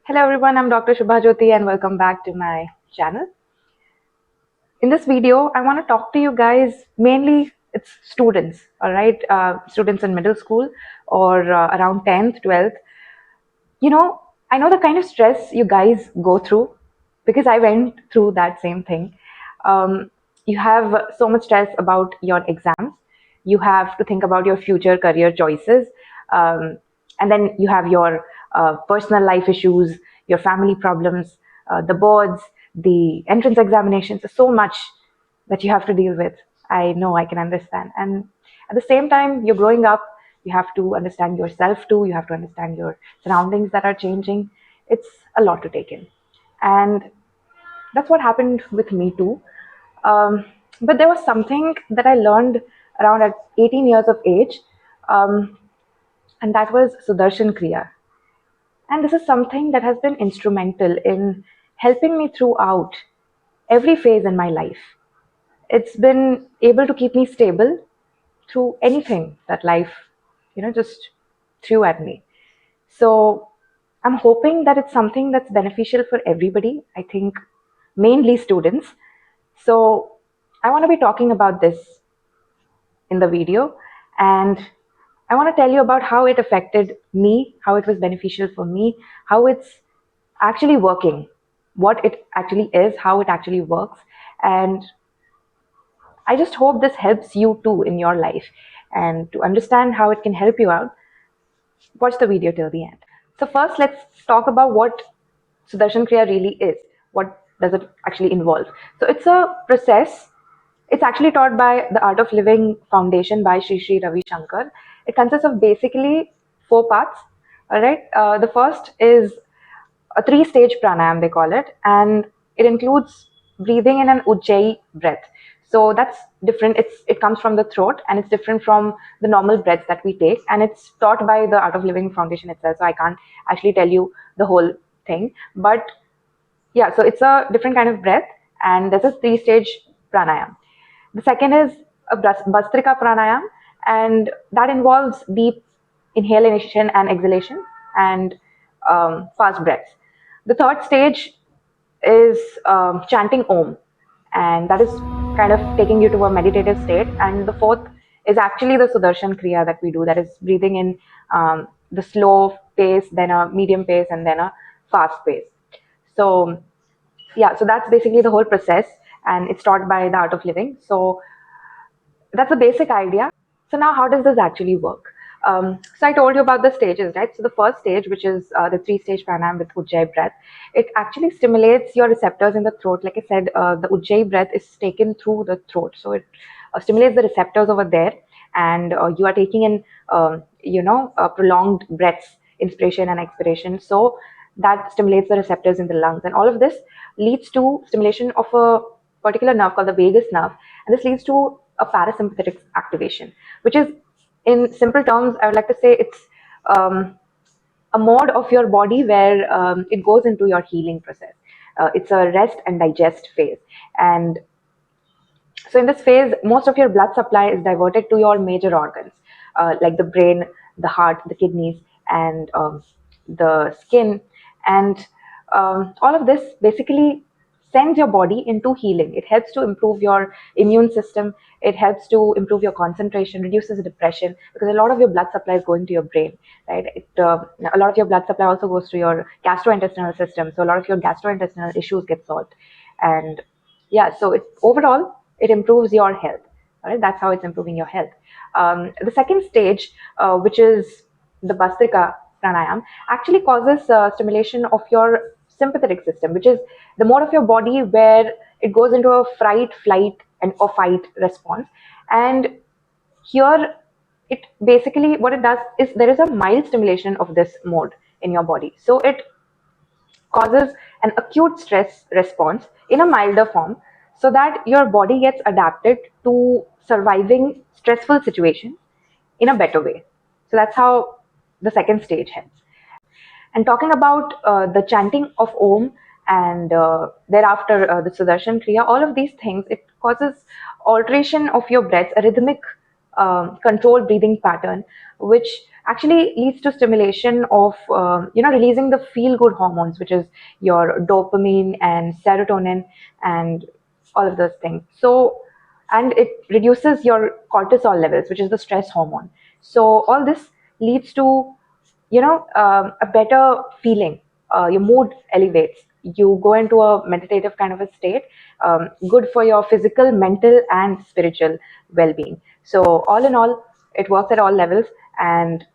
Hello everyone, I'm Dr. Shubhajyoti and welcome back to my channel. In this video, I want to talk to you guys, mainly it's students, all right, students in middle school or around 10th, 12th. You know, I know the kind of stress you guys go through because I went through that same thing. You have so much stress about your exams. You have to think about your future career choices. And then you have your personal life issues, your family problems, the boards, the entrance examinations. So much that you have to deal with. I know, I can understand. And at the same time, you're growing up, you have to understand yourself too, you have to understand your surroundings that are changing. It's a lot to take in. And that's what happened with me too. Um, but there was something that I learned around at 18 years of age, um, and that was Sudarshan Kriya. And this is something that has been instrumental in helping me throughout every phase in my life. It's been able to keep me stable through anything that life, just threw at me. So I'm hoping that it's something that's beneficial for everybody. I think mainly students. So I want to be talking about this in the video, and I want to tell you about how it affected me, how it was beneficial for me, how it's actually working, what it actually is, how it actually works. And I just hope this helps you too in your life. And to understand how it can help you out, watch the video till the end. So first, let's talk about what Sudarshan Kriya really is. What does it actually involve? So it's a process. It's actually taught by the Art of Living Foundation by Sri Ravi Shankar. It consists of basically four parts. All right. The first is a three-stage pranayam, they call it, and it includes breathing in an ujjayi breath. So that's different. It comes from the throat, and it's different from the normal breaths that we take, and it's taught by the Art of Living Foundation itself. So I can't actually tell you the whole thing, but yeah. So it's a different kind of breath, and there's a three-stage pranayam. The second is a Bastrika pranayam, and that involves deep inhalation and exhalation and fast breaths. The third stage is chanting Om, and that is kind of taking you to a meditative state. And the fourth is actually the Sudarshan Kriya that we do, that is breathing in the slow pace, then a medium pace, and then a fast pace. So yeah, so that's basically the whole process, and it's taught by the Art of Living. So that's a basic idea. So now how does this actually work? So I told you about the stages, right? So the first stage, which is the three-stage pranayam with Ujjayi breath, it actually stimulates your receptors in the throat. Like I said, the Ujjayi breath is taken through the throat. So it stimulates the receptors over there, and you are taking in, prolonged breaths, inspiration and expiration. So that stimulates the receptors in the lungs. And all of this leads to stimulation of a particular nerve called the vagus nerve. And this leads to a parasympathetic activation, which is, in simple terms, I would like to say it's a mode of your body where it goes into your healing process. It's a rest and digest phase. And so in this phase, most of your blood supply is diverted to your major organs, like the brain, the heart, the kidneys, and the skin. And all of this basically sends your body into healing. It helps to improve your immune system. It helps to improve your concentration, reduces depression, because a lot of your blood supply is going to your brain, right? A lot of your blood supply also goes to your gastrointestinal system. So a lot of your gastrointestinal issues get solved. And yeah, so overall it improves your health. All right, that's how it's improving your health. The second stage, which is the Bastrika pranayam, actually causes stimulation of your sympathetic system, which is the mode of your body where it goes into a fright, flight, and or fight response. And here, it basically, what it does is there is a mild stimulation of this mode in your body. So it causes an acute stress response in a milder form, so that your body gets adapted to surviving stressful situations in a better way. So that's how the second stage helps. And talking about the chanting of Om, and thereafter the Sudarshan Kriya, all of these things, it causes alteration of your breath, a rhythmic controlled breathing pattern, which actually leads to stimulation of releasing the feel good hormones, which is your dopamine and serotonin and all of those things. So, and it reduces your cortisol levels, which is the stress hormone. So all this leads to a better feeling. Your mood elevates. You go into a meditative kind of a state, good for your physical, mental, and spiritual well-being. So all in all, it works at all levels. And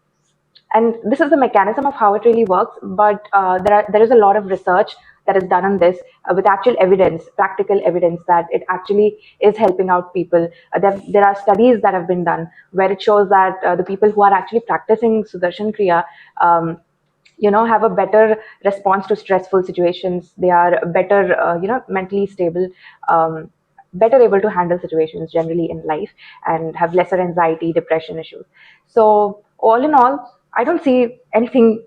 this is the mechanism of how it really works, but there is a lot of research that is done on this, with actual evidence, practical evidence, that it actually is helping out people. There are studies that have been done where it shows that the people who are actually practicing Sudarshan Kriya, have a better response to stressful situations. They are better, mentally stable, better able to handle situations generally in life, and have lesser anxiety, depression issues. So all in all, I don't see anything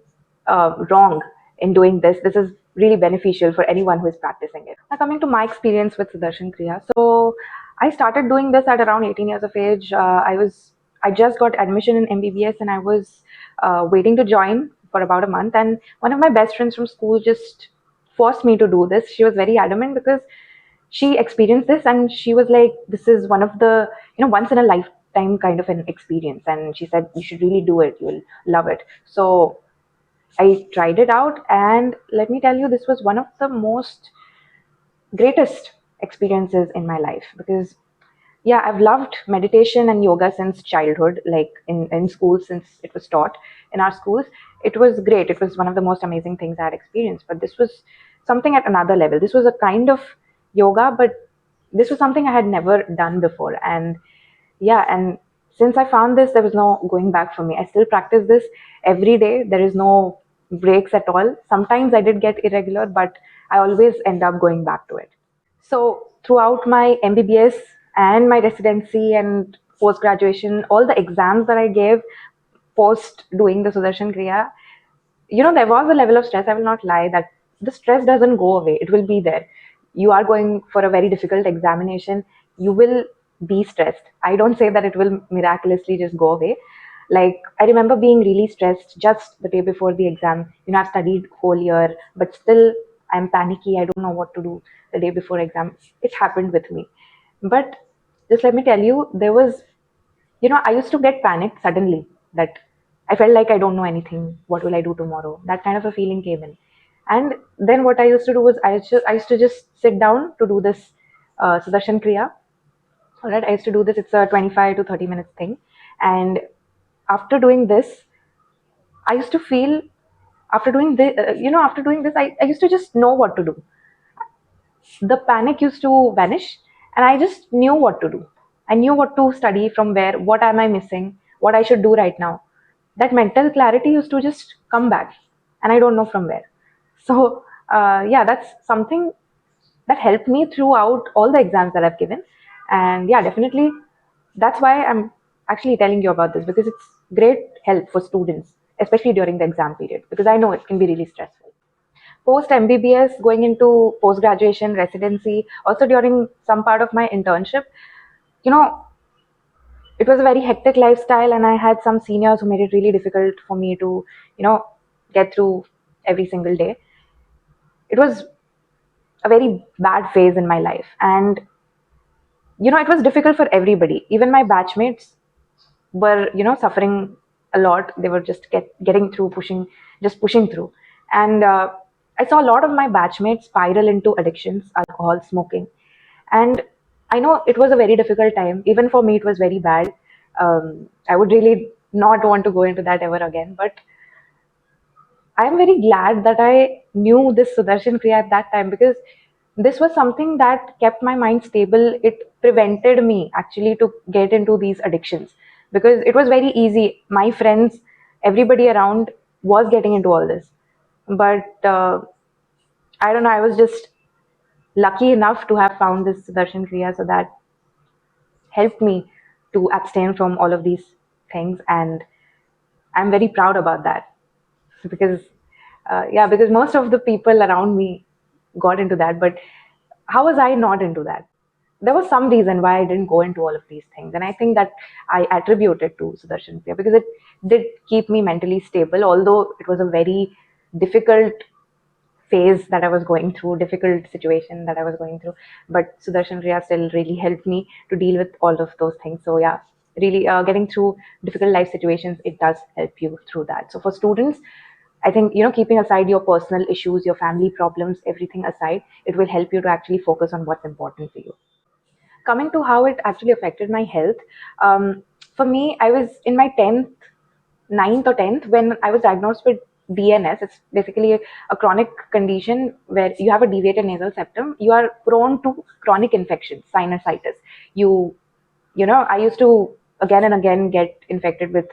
wrong in doing this. This is really beneficial for anyone who is practicing it. Now, coming to my experience with Sudarshan Kriya. So I started doing this at around 18 years of age. I just got admission in MBBS, and I was waiting to join for about a month. And one of my best friends from school just forced me to do this. She was very adamant because she experienced this, and she was like, this is one of the, once in a lifetime kind of an experience. And she said, you should really do it. You'll love it. So I tried it out, and let me tell you, this was one of the most greatest experiences in my life, because yeah, I've loved meditation and yoga since childhood, like in school, since it was taught in our schools. It was great. It was one of the most amazing things I had experienced. But this was something at another level. This was a kind of yoga, but this was something I had never done before. And yeah, and since I found this, there was no going back for me. I still practice this every day. There is no breaks at all. Sometimes I did get irregular, but I always end up going back to it. So throughout my MBBS and my residency and post graduation, all the exams that I gave post doing the Sudarshan Kriya, there was a level of stress. I will not lie that the stress doesn't go away. It will be there. You are going for a very difficult examination. You will be stressed. I don't say that it will miraculously just go away. Like, I remember being really stressed just the day before the exam. I've studied whole year, but still I'm panicky. I don't know what to do the day before exam. It happened with me. But just let me tell you, I used to get panicked suddenly, that I felt like I don't know anything. What will I do tomorrow? That kind of a feeling came in. And then what I used to do was I used to just sit down to do this Sudarshan Kriya. All right, I used to do this. It's a 25 to 30 minutes thing. And after doing this, I used to feel, after doing this, I used to just know what to do. The panic used to vanish, and I just knew what to do. I knew what to study, from where, what am I missing, what I should do right now. That mental clarity used to just come back, and I don't know from where. So, yeah, that's something that helped me throughout all the exams that I've given. And yeah, definitely, that's why I'm actually telling you about this, because it's great help for students, especially during the exam period, because I know it can be really stressful. Post MBBS, going into post graduation, residency, also during some part of my internship, you know, it was a very hectic lifestyle, and I had some seniors who made it really difficult for me to, you know, get through every single day. It was a very bad phase in my life, and it was difficult for everybody. Even my batchmates were, suffering a lot. They were just getting through, pushing through. And I saw a lot of my batchmates spiral into addictions, alcohol, smoking. And I know it was a very difficult time. Even for me, it was very bad. I would really not want to go into that ever again. But I'm very glad that I knew this Sudarshan Kriya at that time, because this was something that kept my mind stable. It prevented me actually to get into these addictions, because it was very easy. My friends, everybody around was getting into all this. But I don't know, I was just lucky enough to have found this Sudarshan Kriya, so that helped me to abstain from all of these things. And I'm very proud about that, because yeah, because most of the people around me got into that, but how was I not into that? there was some reason why I didn't go into all of these things. And I think that I attribute it to Sudarshan Kriya because it did keep me mentally stable, although it was a very difficult phase that I was going through, difficult situation that I was going through. But Sudarshan Kriya still really helped me to deal with all of those things. So yeah, really getting through difficult life situations, it does help you through that. So for students, I think, keeping aside your personal issues, your family problems, everything aside, it will help you to actually focus on what's important for you. Coming to how it actually affected my health, for me, I was in my 10th, ninth or 10th when I was diagnosed with DNS. It's basically a chronic condition where you have a deviated nasal septum. You are prone to chronic infections, sinusitis. I used to again and again get infected with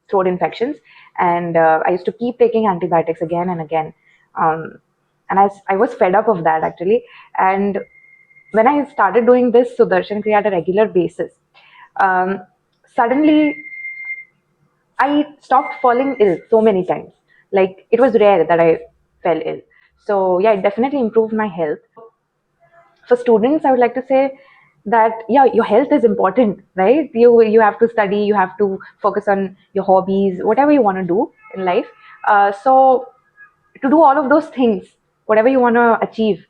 throat infections, and I used to keep taking antibiotics again and again. And I was fed up of that actually. And when I started doing this Sudarshan Kriya at a regular basis, um, suddenly I stopped falling ill so many times. Like it was rare that I fell ill. So yeah, it definitely improved my health. For students, I would like to say that yeah, your health is important, right? You have to study, you have to focus on your hobbies, whatever you want to do in life. So to do all of those things, whatever you want to achieve,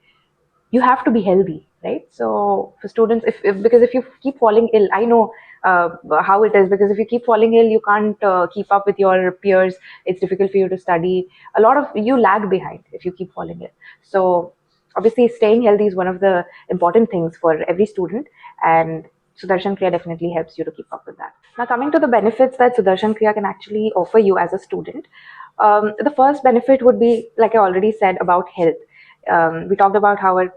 you have to be healthy, right? So for students, if because if you keep falling ill, I know uh, how it is, because if you keep falling ill, you can't keep up with your peers. It's difficult for you to study. A lot of you lag behind if you keep falling ill. So obviously staying healthy is one of the important things for every student, and Sudarshan Kriya definitely helps you to keep up with that. Now, coming to the benefits that Sudarshan Kriya can actually offer you as a student, the first benefit would be, like I already said, about health. We talked about how it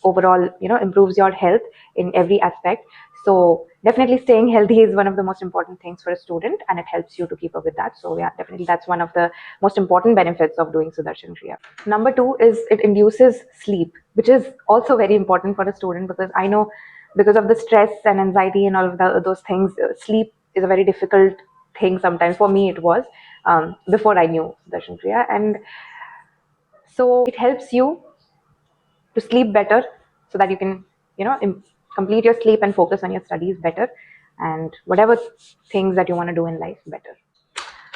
overall, improves your health in every aspect. So definitely staying healthy is one of the most important things for a student, and it helps you to keep up with that. So yeah, definitely that's one of the most important benefits of doing Sudarshan Kriya. Number two is it induces sleep, which is also very important for a student, because I know because of the stress and anxiety and all of those things, sleep is a very difficult thing sometimes. For me, it was before I knew Sudarshan Kriya. And so it helps you to sleep better so that you can, complete your sleep and focus on your studies better and whatever things that you want to do in life better.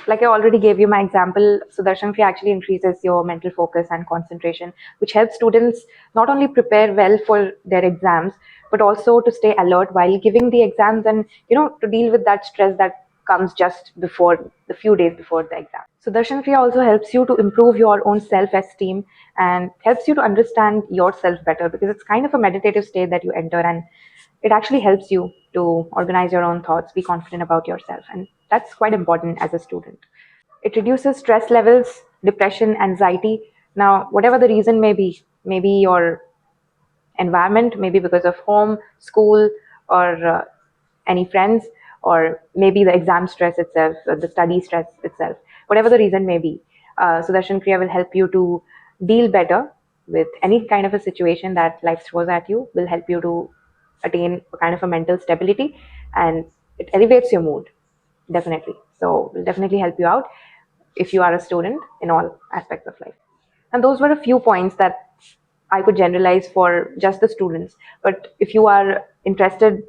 Like I already gave you my example, Sudarshan Kriya actually increases your mental focus and concentration, which helps students not only prepare well for their exams, but also to stay alert while giving the exams, and to deal with that stress that comes just before the few days before the exam. Sudarshan Kriya also helps you to improve your own self-esteem and helps you to understand yourself better, because it's kind of a meditative state that you enter, and it actually helps you to organize your own thoughts, be confident about yourself, and that's quite important as a student. It reduces stress levels, depression, anxiety. Now, whatever the reason may be, maybe your environment, maybe because of home, school, or any friends, or maybe the exam stress itself, the study stress itself, whatever the reason may be. Sudarshan Kriya will help you to deal better with any kind of a situation that life throws at you, will help you to attain a kind of a mental stability, and it elevates your mood, definitely. So, will definitely help you out if you are a student in all aspects of life. And those were a few points that I could generalize for just the students. But if you are interested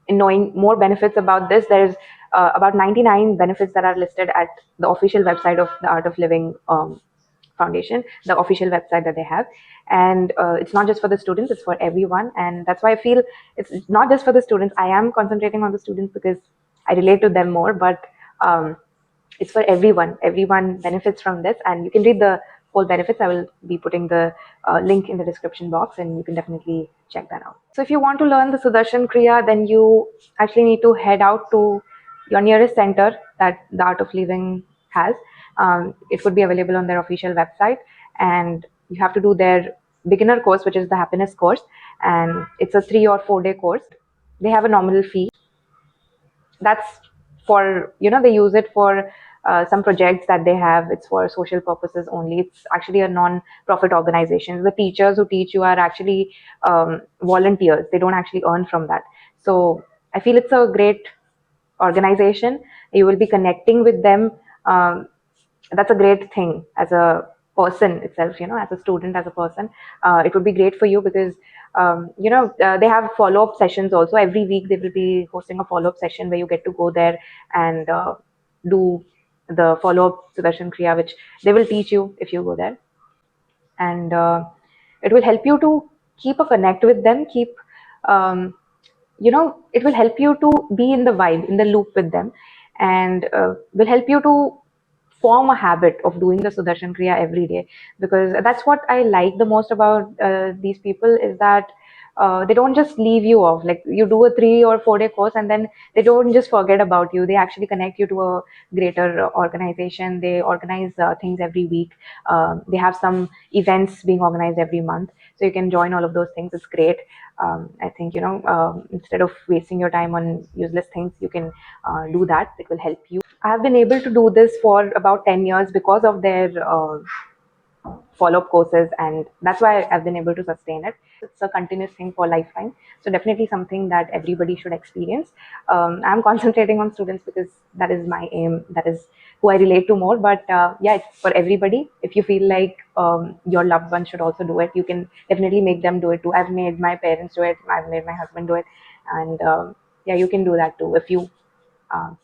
in knowing more benefits about this, there's about 99 benefits that are listed at the official website of the Art of Living Foundation, the official website that they have. And it's not just for the students, it's for everyone. And that's why I feel it's not just for the students. I am concentrating on the students because I relate to them more, but it's for everyone. Everyone benefits from this, and you can read the whole benefits. I will be putting the link in the description box, and you can definitely check that out. So if you want to learn the Sudarshan Kriya, then you actually need to head out to your nearest center that the Art of Living has. It would be available on their official website, and you have to do their beginner course, which is the happiness course, and it's a 3 or 4 day course. They have a nominal fee. That's for, they use it for some projects that they have. It's for social purposes only. It's actually a non-profit organization. The teachers who teach you are actually volunteers. They don't actually earn from that. So I feel it's a great organization. You will be connecting with them. That's a great thing as a person itself, as a student, as a person, it would be great for you because they have follow-up sessions also. Every week they will be hosting a follow-up session where you get to go there and do the follow-up Sudarshan Kriya, which they will teach you if you go there. And it will help you to keep a connect with them, um, it will help you to be in the vibe, in the loop with them, and will help you to form a habit of doing the Sudarshan Kriya every day. Because that's what I like the most about these people, is that they don't just leave you off. Like, you do a 3 or 4 day course and then they don't just forget about you. They actually connect you to a greater organization. They organize things every week. They have some events being organized every month, so you can join all of those things. It's great. I think, instead of wasting your time on useless things, you can do that. It will help you. I have been able to do this for about 10 years because of their follow-up courses, and that's why I've been able to sustain it. It's a continuous thing for lifetime, so definitely something that everybody should experience. I'm concentrating on students because that is my aim, that is who I relate to more, but yeah, it's for everybody. If you feel like your loved one should also do it, you can definitely make them do it too. I've made my parents do it, I've made my husband do it, and yeah, you can do that too if you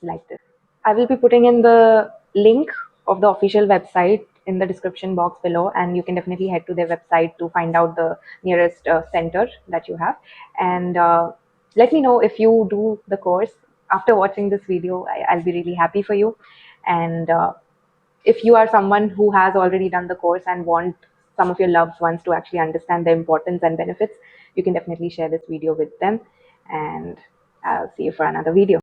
like this. I will be putting in the link of the official website in the description box below, and you can definitely head to their website to find out the nearest center that you have. And let me know if you do the course. After watching this video, I'll be really happy for you. And if you are someone who has already done the course and want some of your loved ones to actually understand the importance and benefits, you can definitely share this video with them. And I'll see you for another video.